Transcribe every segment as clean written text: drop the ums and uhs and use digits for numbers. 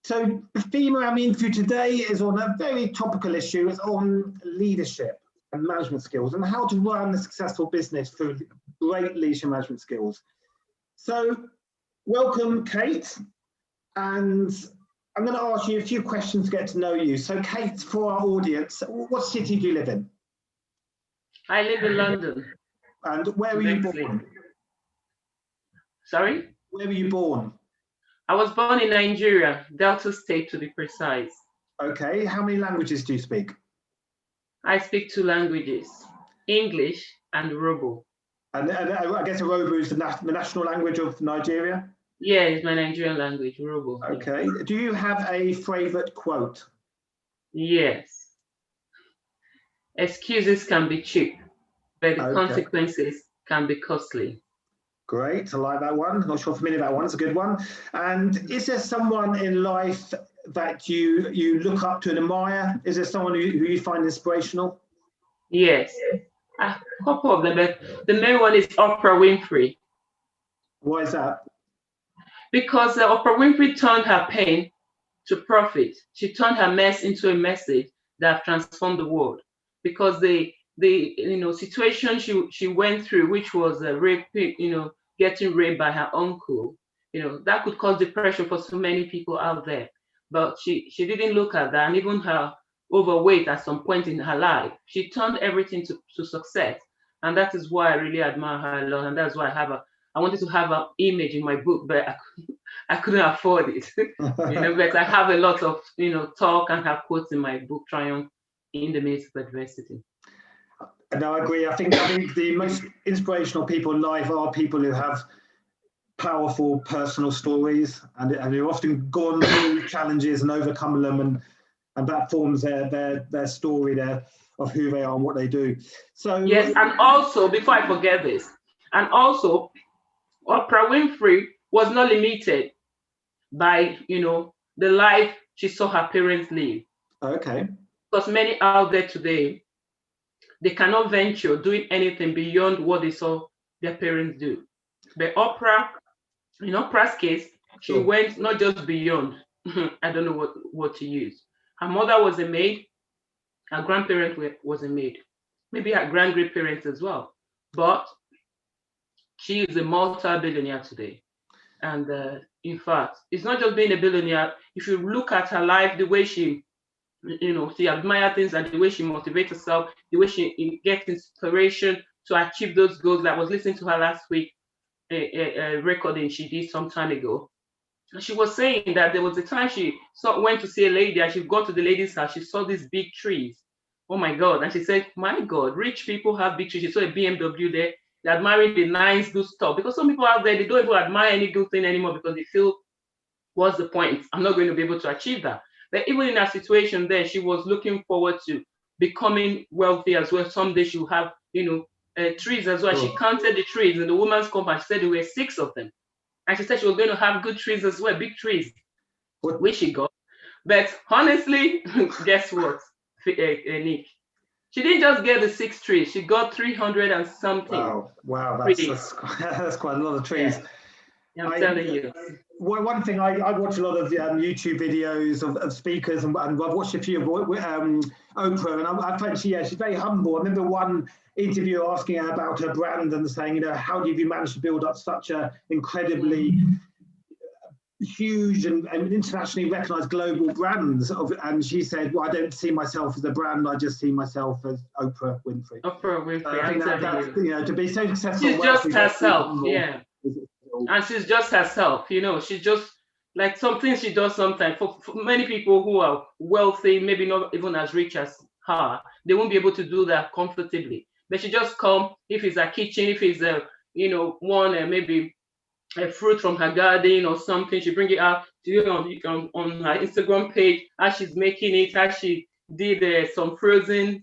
So the theme around the interview today is on a very topical issue. It's on leadership and management skills and how to run a successful business through great leadership management skills. So welcome, Kate. And I'm going to ask you a few questions to get to know you. So Kate, for our audience, what city do you live in? I live in London. And where were you born? Sorry? Where were you born? I was born in Nigeria, Delta State to be precise. Okay, how many languages do you speak? I speak 2 languages, English and Yoruba. And I guess Yoruba is the national language of Nigeria? Yeah, it's my Nigerian language, Yoruba. Okay, yeah. Do you have a favorite quote? Yes. Excuses can be cheap, but the consequences can be costly. Great, I like that one. Not sure if I'm familiar with that one. It's a good one. And is there someone in life that you look up to and admire? Is there someone who you find inspirational? Yes, a couple of them, but the main one is Oprah Winfrey. Why is that? Because Oprah Winfrey turned her pain to profit. She turned her mess into a message that transformed the world. Because the situation she went through, which was rape, getting raped by her uncle, that could cause depression for so many people out there. But she didn't look at that, and even her overweight at some point in her life, she turned everything to success. And that is why I really admire her a lot, and that's why I wanted to have an image in my book, but I couldn't afford it. But I have a lot of talk and have quotes in my book, Triumph in the Midst of Adversity. No, I agree. I think the most inspirational people in life are people who have powerful personal stories and who've often gone through challenges and overcome them, and that forms their story there of who they are and what they do. So yes, and also before I forget this, and also Oprah Winfrey was not limited by the life she saw her parents live. Okay. Because many out there today, they cannot venture doing anything beyond what they saw their parents do. But Oprah, in Oprah's case, she went not just beyond. I don't know what to use. Her mother was a maid. Her grandparent was a maid. Maybe her grand-grandparents as well. But she is a multi-billionaire today. And in fact, it's not just being a billionaire. If you look at her life, the way she admires things and the way she motivates herself, the way she gets inspiration to achieve those goals. I was listening to her last week, a recording she did some time ago. And she was saying that there was a time she went to see a lady and she got to the lady's house. She saw these big trees. Oh my God. And she said, my God, rich people have big trees. She saw a BMW there. They're admiring the nice, good stuff. Because some people out there, they don't even admire any good thing anymore because they feel, what's the point? I'm not going to be able to achieve that. But even in her situation there, she was looking forward to becoming wealthy as well. Someday she will have, trees as well. She counted the trees in the woman's compound. She said there were 6 of them. And she said she was going to have good trees as well, big trees, which she got. But honestly, guess what, Nick? She didn't just get the 6 trees. She got 300 and something. Wow, that's quite a lot of trees. Yeah. I'm telling you. One thing, I watch a lot of YouTube videos of speakers, and I've watched a few of Oprah, and I find she's very humble. I remember one interview asking her about her brand and saying, how have you managed to build up such a incredibly huge and internationally recognized global brands? And she said, well, I don't see myself as a brand, I just see myself as Oprah Winfrey. Oprah Winfrey, I think that's, to be so successful. She's just herself, yeah. And she's just herself, she's just like some things she does sometimes. For many people who are wealthy, maybe not even as rich as her, they won't be able to do that comfortably. But she just come, if it's a kitchen, if it's maybe a fruit from her garden or something, she bring it out on her Instagram page as she's making it, as she did some frozen,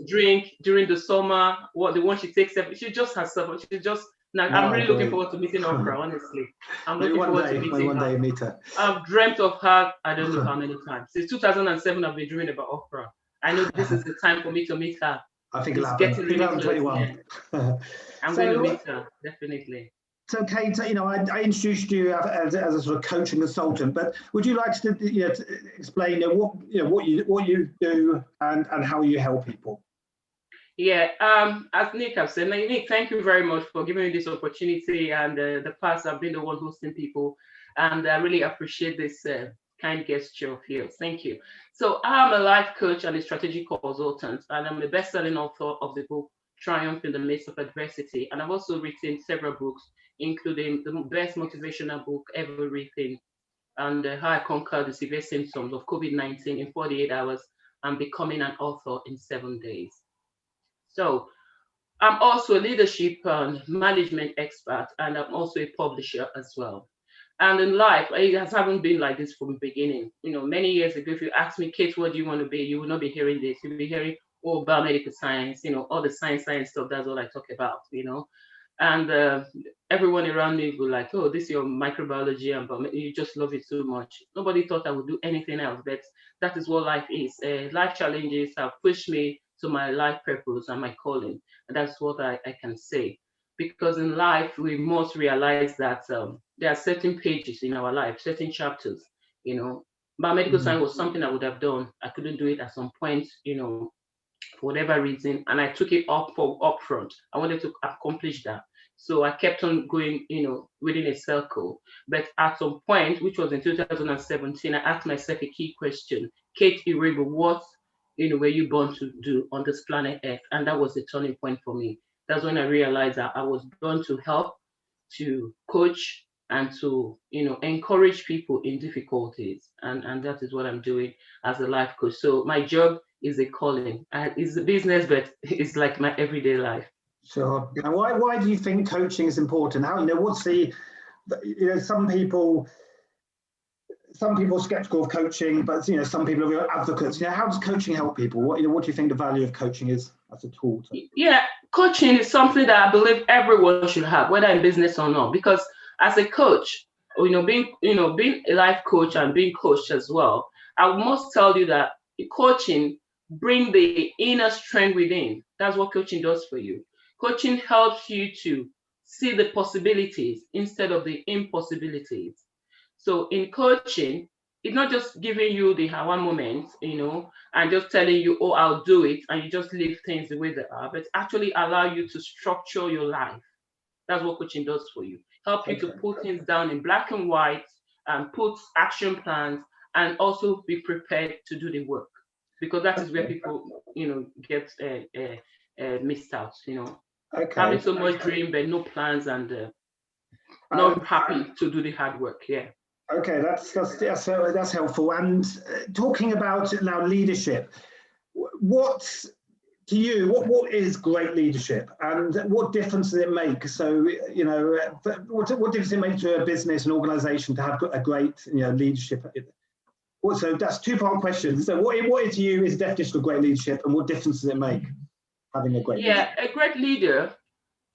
drink during the summer, the one she takes up. She just herself, she just. Now, I'm really looking forward to meeting Oprah, honestly. I'm looking forward to meeting her. Meet her. I've dreamt of her, I don't know how many times. Since 2007, I've been dreaming about Oprah. I know this is the time for me to meet her. I think it's getting 2021. I'm going to meet her, definitely. So, Kate, I introduced you as a sort of coach and consultant, but would you like to, to explain what you do and how you help people? Yeah, as Nick has said, Nick, thank you very much for giving me this opportunity. And the past, I've been the one hosting people, and I really appreciate this kind gesture of yours. Thank you. So I'm a life coach and a strategic consultant, and I'm a best-selling author of the book Triumph in the Midst of Adversity. And I've also written several books, including the best motivational book ever written, and how I conquered the severe symptoms of COVID-19 in 48 hours and becoming an author in 7 days. So I'm also a leadership and management expert, and I'm also a publisher as well. And in life, it hasn't been like this from the beginning. Many years ago, if you ask me, Kate, what do you want to be? You will not be hearing this. You'll be hearing, oh, biomedical science, all the science stuff. That's all I talk about, And everyone around me will like, oh, this is your microbiology, and you just love it so much. Nobody thought I would do anything else, but that is what life is. Life challenges have pushed me to my life purpose and my calling. And that's what I can say. Because in life, we must realize that there are certain pages in our life, certain chapters, Biomedical science was something I would have done. I couldn't do it at some point, for whatever reason, and I took it upfront. I wanted to accomplish that. So I kept on going, within a circle. But at some point, which was in 2017, I asked myself a key question. Kate Irogebu, what were you born to do on this planet Earth? And that was the turning point for me. That's when I realized that I was born to help, to coach, and to encourage people in difficulties. And that is what I'm doing as a life coach. So my job is a calling. It's a business, but it's like my everyday life. Sure. And why do you think coaching is important? How, what's the, some people are skeptical of coaching, but some people are real advocates. How does coaching help people? What do you think the value of coaching is as a tool? Yeah, coaching is something that I believe everyone should have, whether in business or not. Because as a coach, being a life coach and being coached as well, I must tell you that coaching brings the inner strength within. That's what coaching does for you. Coaching helps you to see the possibilities instead of the impossibilities. So in coaching, it's not just giving you the one moment, and just telling you, oh, I'll do it, and you just leave things the way they are, but actually allow you to structure your life. That's what coaching does for you. Help you to put things down in black and white and put action plans, and also be prepared to do the work, because that is where people, get missed out, having so much dream but no plans, and not happy to do the hard work. Yeah. Okay, that's helpful. And talking about now leadership, what is great leadership, and what difference does it make? So what difference does it make to a business, an organization, to have a great leadership? So that's two-part question. So what is to you is the definition of great leadership, and what difference does it make having a great leader? A great leader,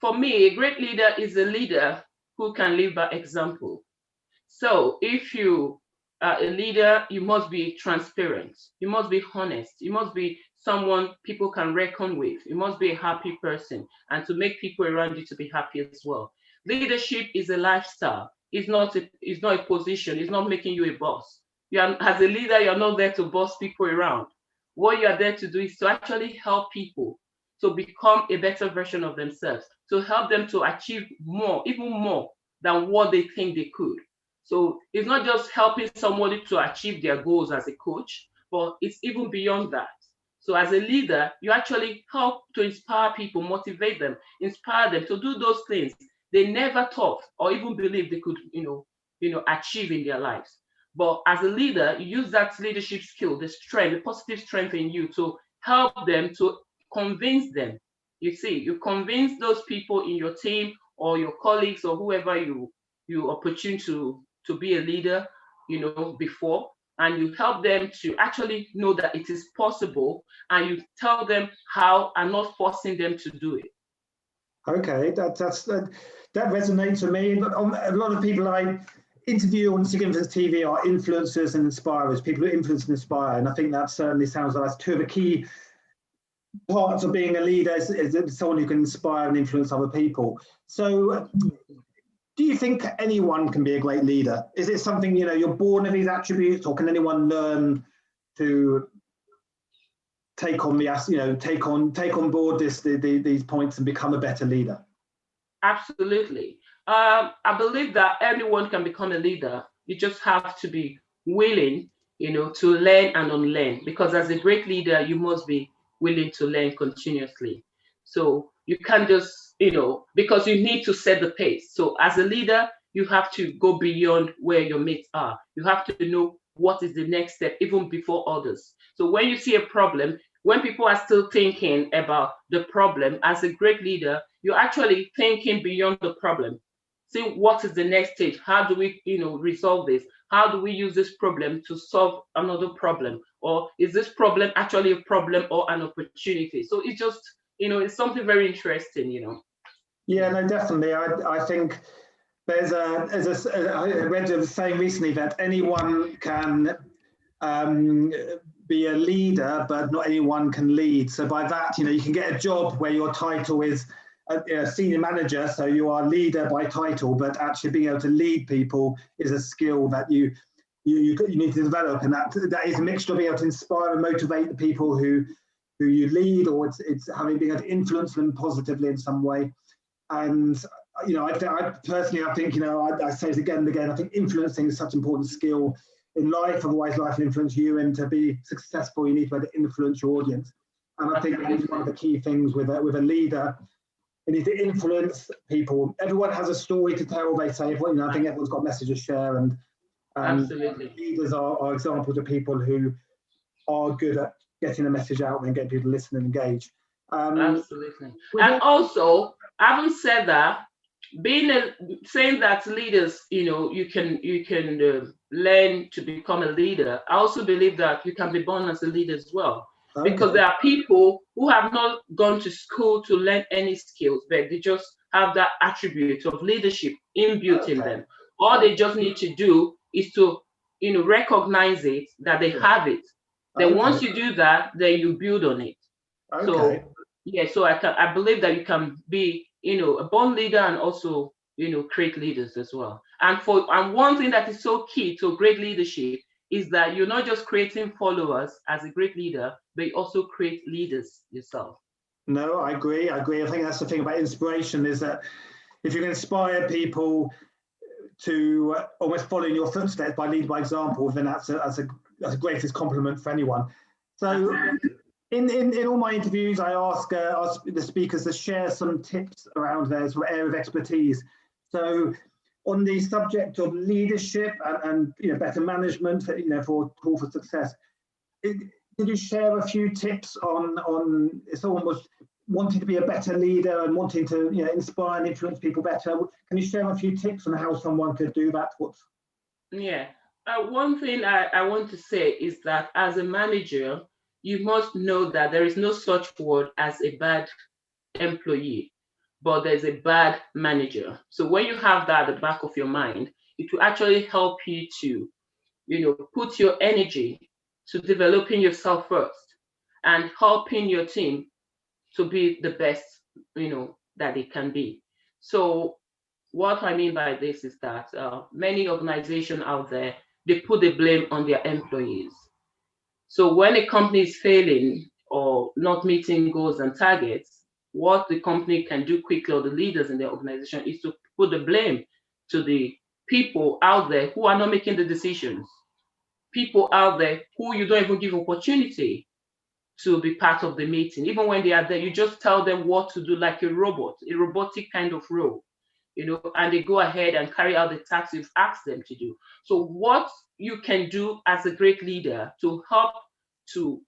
for me, a great leader is a leader who can live by example. So if you are a leader, you must be transparent. You must be honest. You must be someone people can reckon with. You must be a happy person, and to make people around you to be happy as well. Leadership is a lifestyle. It's not a position. It's not making you a boss. As a leader, you're not there to boss people around. What you are there to do is to actually help people to become a better version of themselves, to help them to achieve more, even more than what they think they could. So it's not just helping somebody to achieve their goals as a coach, but it's even beyond that. So as a leader, you actually help to inspire people, motivate them, inspire them to do those things they never thought or even believed they could, achieve in their lives. But as a leader, you use that leadership skill, the strength, the positive strength in you, to help them, to convince them. You see, you convince those people in your team or your colleagues or whoever you opportune to be a leader, before, and you help them to actually know that it is possible, and you tell them how, and not forcing them to do it. Okay, that resonates with me. A lot of people I interview on Significance TV are influencers and inspirers, people who influence and inspire, and I think that certainly sounds like that's two of the key parts of being a leader, is someone who can inspire and influence other people. So Do you think anyone can be a great leader? Is it something, you're born with these attributes, or can anyone learn to take on take on board these points and become a better leader? Absolutely. I believe that anyone can become a leader. You just have to be willing, to learn and unlearn. Because as a great leader, you must be willing to learn continuously. So you can't just, because you need to set the pace. So as a leader, you have to go beyond where your mates are. You have to know what is the next step, even before others. So when you see a problem, when people are still thinking about the problem, as a great leader, you're actually thinking beyond the problem. See, what is the next stage? How do we, resolve this? How do we use this problem to solve another problem? Or is this problem actually a problem or an opportunity? So it's just, it's something very interesting, Yeah, no, definitely. I think I read a saying recently that anyone can be a leader, but not anyone can lead. So by that, you can get a job where your title is a senior manager, so you are leader by title, but actually being able to lead people is a skill that you need to develop, and that is a mixture of being able to inspire and motivate the people who you lead, or it's having being able to influence them positively in some way. And I personally, I think, I say it again and again, I think influencing is such an important skill in life, otherwise life will influence you, and to be successful, you need to be able to influence your audience. And I think that's one of the key things with a leader. You need to influence people. Everyone has a story to tell, they say. I think everyone's got a message to share, and absolutely. Leaders are examples of people who are good at getting the message out and getting people to listen and engage. Absolutely. And also, having said that, saying that leaders, you can learn to become a leader. I also believe that you can be born as a leader as well. Okay. Because there are people who have not gone to school to learn any skills, but they just have that attribute of leadership inbuilt in them. All they just need to do is to, recognize it, that they have it. Then once you do that, then you build on it. Okay. So yeah, so I believe that you can be, a born leader, and also, create leaders as well. And one thing that is so key to great leadership is that you're not just creating followers as a great leader, but you also create leaders yourself. No, I agree. I think that's the thing about inspiration, is that if you can inspire people to almost follow in your footsteps by leading by example, then that's a greatest compliment for anyone. So in all my interviews, I ask the speakers to share some tips around their sort of area of expertise. So on the subject of leadership and better management, for success, did you share a few tips on if someone was wanting to be a better leader and wanting to inspire and influence people better? Can you share a few tips on how someone could do that? Yeah, one thing I want to say is that as a manager, you must know that there is no such word as a bad employee, but there's a bad manager. So when you have that at the back of your mind, it will actually help you to, put your energy to developing yourself first and helping your team to be the best, that it can be. So what I mean by this is that many organizations out there, they put the blame on their employees. So when a company is failing or not meeting goals and targets, what the company can do quickly, or the leaders in the organization, is to put the blame to the people out there who are not making the decisions. People out there who you don't even give opportunity to be part of the meeting. Even when they are there, you just tell them what to do, like a robotic kind of role, and they go ahead and carry out the tasks you've asked them to do. So what you can do as a great leader to help to,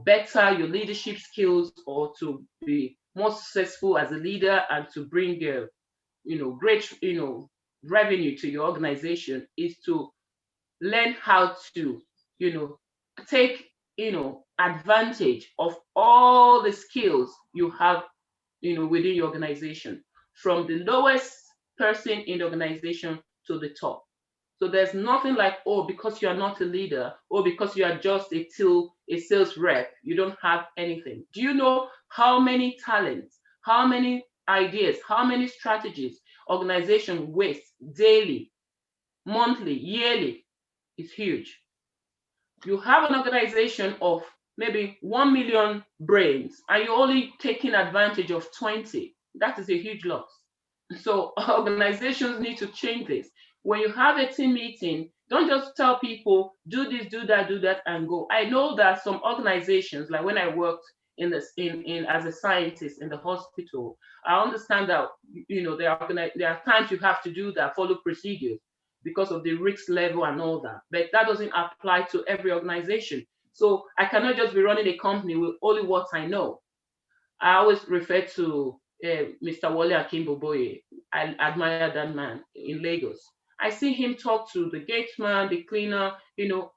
better your leadership skills, or to be more successful as a leader, and to bring, great, revenue to your organization, is to learn how to, take, advantage of all the skills you have, within your organization, from the lowest person in the organization to the top. So there's nothing like, oh, because you are not a leader, or because you are just a sales rep, you don't have anything. Do you know how many talents, how many ideas, how many strategies, organization waste daily, monthly, yearly is huge. You have an organization of maybe 1 million brains and you're only taking advantage of 20. That is a huge loss. So organizations need to change this. When you have a team meeting, don't just tell people, do this, do that, and go. I know that some organizations, like when I worked in this in as a scientist in the hospital, I understand that there are times you have to do that, follow procedures because of the risk level and all that. But that doesn't apply to every organization. So I cannot just be running a company with only what I know. I always refer to Mr. Wole Akinboboye. I admire that man in Lagos. I see him talk to the gateman, the cleaner,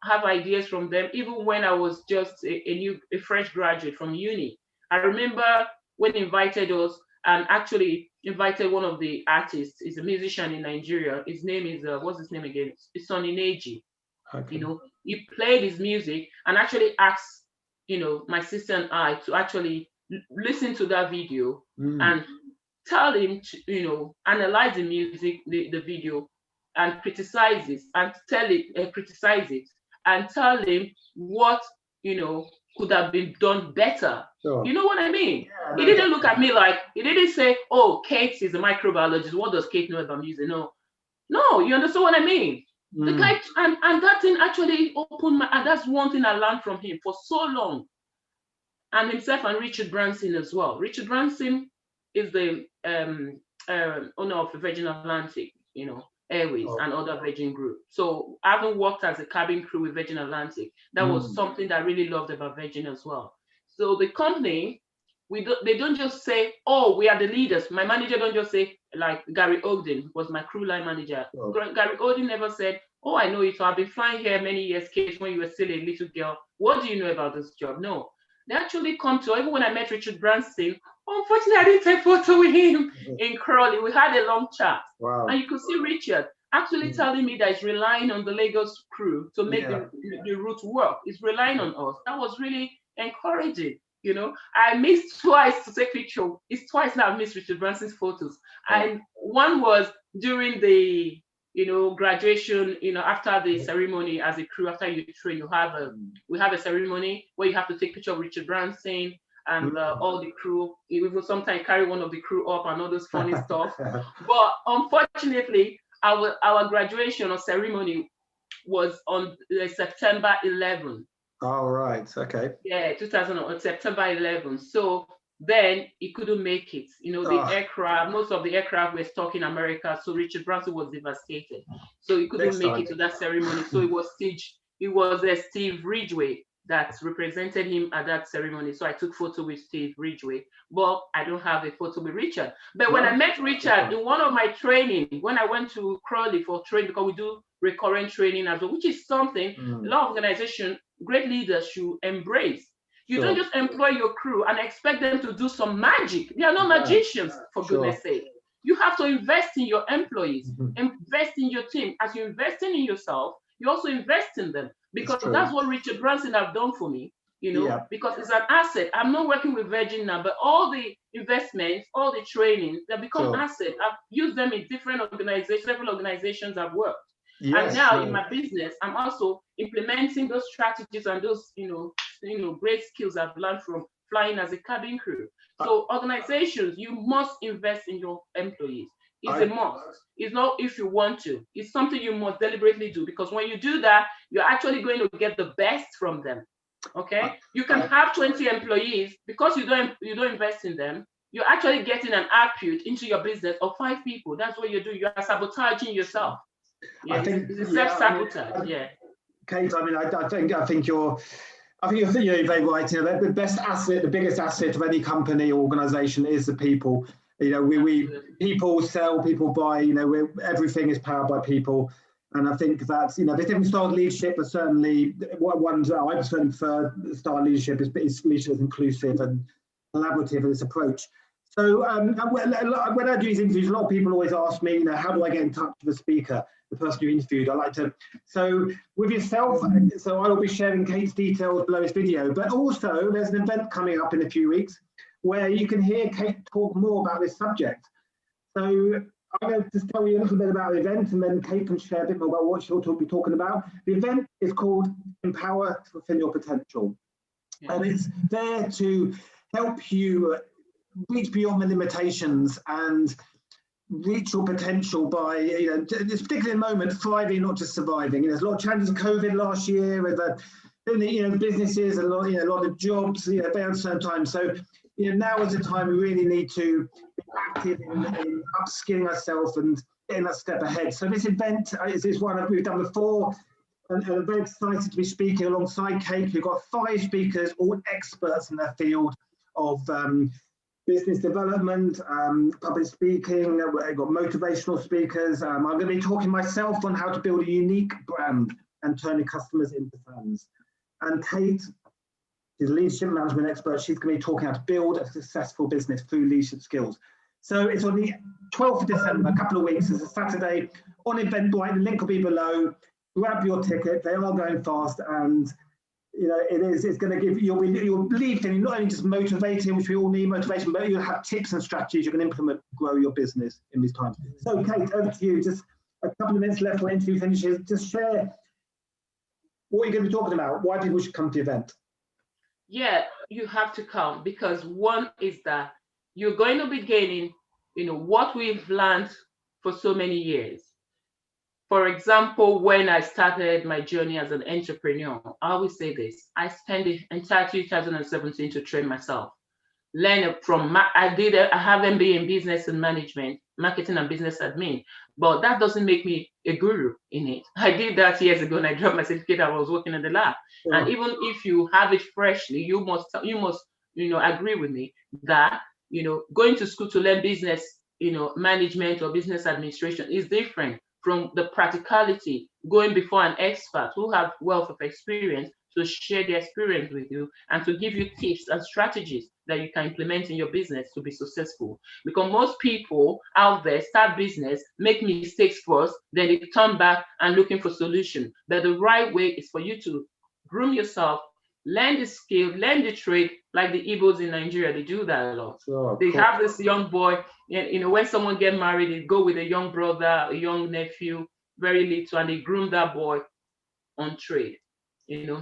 have ideas from them. Even when I was just a fresh graduate from uni, I remember when he invited us and actually invited one of the artists. He's a musician in Nigeria. His name is what's his name again? It's Sonny Neji. Okay. He played his music and actually asked, my sister and I to actually listen to that video and tell him to, analyze the music, the video, and criticize it and criticize it and tell him what could have been done better. Sure. You know what I mean? Yeah, he didn't look at me like, he didn't say, oh, Kate is a microbiologist. What does Kate know about music? No, you understand what I mean? The guy, and that thing actually opened my, and that's one thing I learned from him for so long. And himself and Richard Branson as well. Richard Branson is the owner of the Virgin Atlantic, Airways and other Virgin Group. So having worked as a cabin crew with Virgin Atlantic, that was something that I really loved about Virgin as well. So the company, they don't just say, oh, we are the leaders. My manager don't just say, like Gary Ogden was my crew line manager. Oh. Gary Ogden never said, oh, I know it. So I've been flying here many years, Kate, when you were still a little girl. What do you know about this job? No. They actually come to, even when I met Richard Branson, unfortunately, I didn't take a photo with him in Crawley. We had a long chat. Wow. And you could see Richard actually telling me that he's relying on the Lagos crew to make the route work. He's relying on us. That was really encouraging. I missed twice to take picture. It's twice now I've missed Richard Branson's photos. And one was during the graduation, after the ceremony as a crew, after you train, we have a ceremony where you have to take picture of Richard Branson and all the crew. We will sometimes carry one of the crew up and all those funny stuff. But unfortunately, our graduation or ceremony was on September 11th. Oh, right. Okay. Yeah, September 11th. So then he couldn't make it. The aircraft, most of the aircraft were stuck in America. So Richard Branson was devastated. So he couldn't make it to that ceremony. So it was Steve Ridgway that represented him at that ceremony. So I took photo with Steve Ridgway, but I don't have a photo with Richard. But when I met Richard in one of my training, when I went to Crawley for training, because we do recurrent training as well, which is something a lot of organizations, great leaders should embrace. You don't just employ your crew and expect them to do some magic. They are not magicians, for goodness sake. You have to invest in your employees, invest in your team. As you're investing in yourself, you also invest in them, because that's what Richard Branson have done for me, because it's an asset. I'm not working with Virgin now, but all the investments, all the training, they become assets. I've used them in different organizations, several organizations I've worked. Yes, and now in my business, I'm also implementing those strategies and those, great skills I've learned from flying as a cabin crew. So organizations, you must invest in your employees. It's a must. It's not if you want to. It's something you must deliberately do, because when you do that, you're actually going to get the best from them. Okay? You can have 20 employees, because you don't invest in them. You're actually getting an output into your business of 5 people. That's what you're doing. You are sabotaging yourself. Yeah, I think it's self-sabotage. Kate, I think you're very right. The best asset, the biggest asset of any company or organization is the people. We people sell, people buy. Everything is powered by people, and I think that's there's different style of leadership, but certainly ones that I certainly prefer. The style of leadership is leadership is inclusive and collaborative in its approach. So when I do these interviews, a lot of people always ask me, how do I get in touch with the speaker, the person you interviewed? I like to, so with yourself, so I will be sharing Kate's details below this video, but also there's an event coming up in a few weeks where you can hear Kate talk more about this subject. So I'm going to just tell you a little bit about the event, and then Kate can share a bit more about what she'll be talking about. The event is called Empower to Fulfill Your Potential. Yeah. And it's there to help you reach beyond the limitations and reach your potential by, this particular moment, thriving, not just surviving. There's a lot of challenges of COVID last year with businesses, a lot of jobs, very uncertain times. So, now is the time we really need to be active in upskilling ourselves and getting that step ahead. So this event is one we've done before, and I'm very excited to be speaking alongside Kate. We've got 5 speakers, all experts in their field of business development, public speaking. We've got motivational speakers. I'm going to be talking myself on how to build a unique brand and turning customers into fans. And Kate is a leadership management expert. She's going to be talking how to build a successful business through leadership skills. So it's on the 12th of December, a couple of weeks. It's a Saturday on Eventbrite. The link will be below. Grab your ticket. They are going fast, and it's going to give you'll leave feeling not only just motivating, which we all need motivation, but you'll have tips and strategies you can implement to grow your business in these times. So Kate, over to you. Just a couple of minutes left for interview finishes. Just share what you're going to be talking about, why people should come to the event. Yeah, you have to come, because one is that you're going to be gaining, what we've learned for so many years. For example, when I started my journey as an entrepreneur, I always say this: I spent the entire 2017 to train myself. Learn from, I have MBA in business and management, marketing and business admin, but that doesn't make me a guru in it. I did that years ago, and I dropped my certificate. I was working in the lab. Yeah. And even if you have it freshly, you must agree with me that going to school to learn business, management or business administration is different from the practicality, going before an expert who have wealth of experience to share their experience with you and to give you tips and strategies that you can implement in your business to be successful. Because most people out there start business, make mistakes first, then they turn back and looking for solution. But the right way is for you to groom yourself, learn the skill, learn the trade, like the Igbos in Nigeria. They do that a lot. Sure, they have this young boy, when someone get married, they go with a young brother, a young nephew, very little, and they groom that boy on trade, and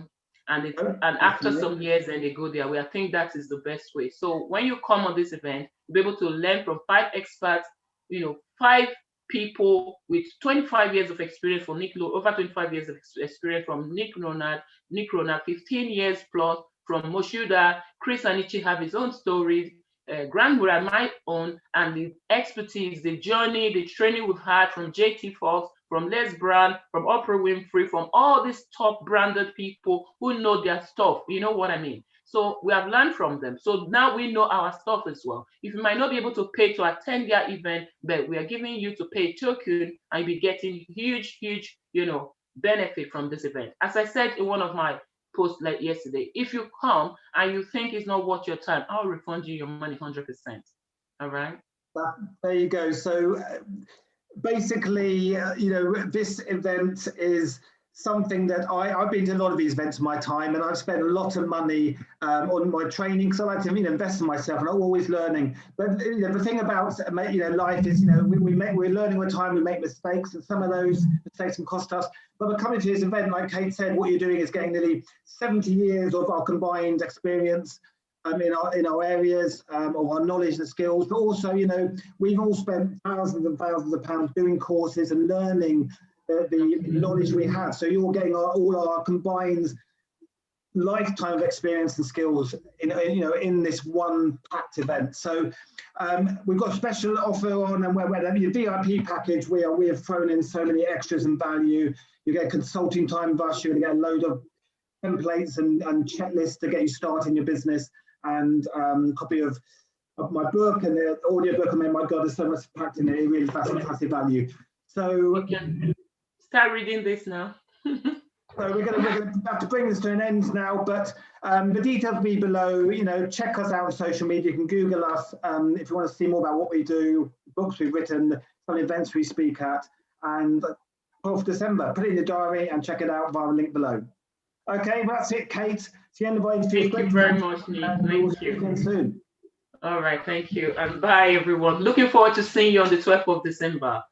after some years, then they go their way. I think that is the best way. So when you come on this event, you'll be able to learn from 5 experts, 5 people with 25 years of experience from over 25 years of experience from Nick Ronald, 15 years plus from Moshuda. Chris Anichi have his own stories, Grant Murray, my own, and the expertise, the journey, the training we've had from JT Fox, from Les Brown, from Oprah Winfrey, from all these top branded people who know their stuff. You know what I mean? So we have learned from them. So now we know our stuff as well. If you might not be able to pay to attend their event, but we are giving you to pay a token, and you'll be getting huge, benefit from this event. As I said in one of my posts like yesterday, if you come and you think it's not worth your time, I'll refund you your money 100%. All right? There you go. So basically, this event is something that I've been to a lot of these events in my time, and I've spent a lot of money on my training, because I like to invest in myself, and I'm always learning. But the thing about life is we're learning all the time. We make mistakes, and some of those mistakes can cost us. But we're coming to this event, like Kate said, what you're doing is getting nearly 70 years of our combined experience in our areas of our knowledge and skills. But also, we've all spent thousands and thousands of pounds doing courses and learning the knowledge we have. So you're getting all our combined lifetime of experience and skills in this one packed event. So we've got a special offer on, and your VIP package, we have thrown in so many extras and value. You get consulting time with us. You're going to get a load of templates and checklists to get you started in your business, and a copy of my book and the audio book. I mean, my God, there's so much packed in it. It really fantastic value. So start reading this now. So we're going to have to bring this to an end now, but the details will be below. Check us out on social media. You can Google us if you want to see more about what we do, books we've written, some events we speak at, and 12th December. Put it in your diary and check it out via the link below. Okay, that's it, Kate. It's the end of our interview. Thank you very much, Nick. Thank you. We'll see you again soon. All right, thank you. And bye, everyone. Looking forward to seeing you on the 12th of December.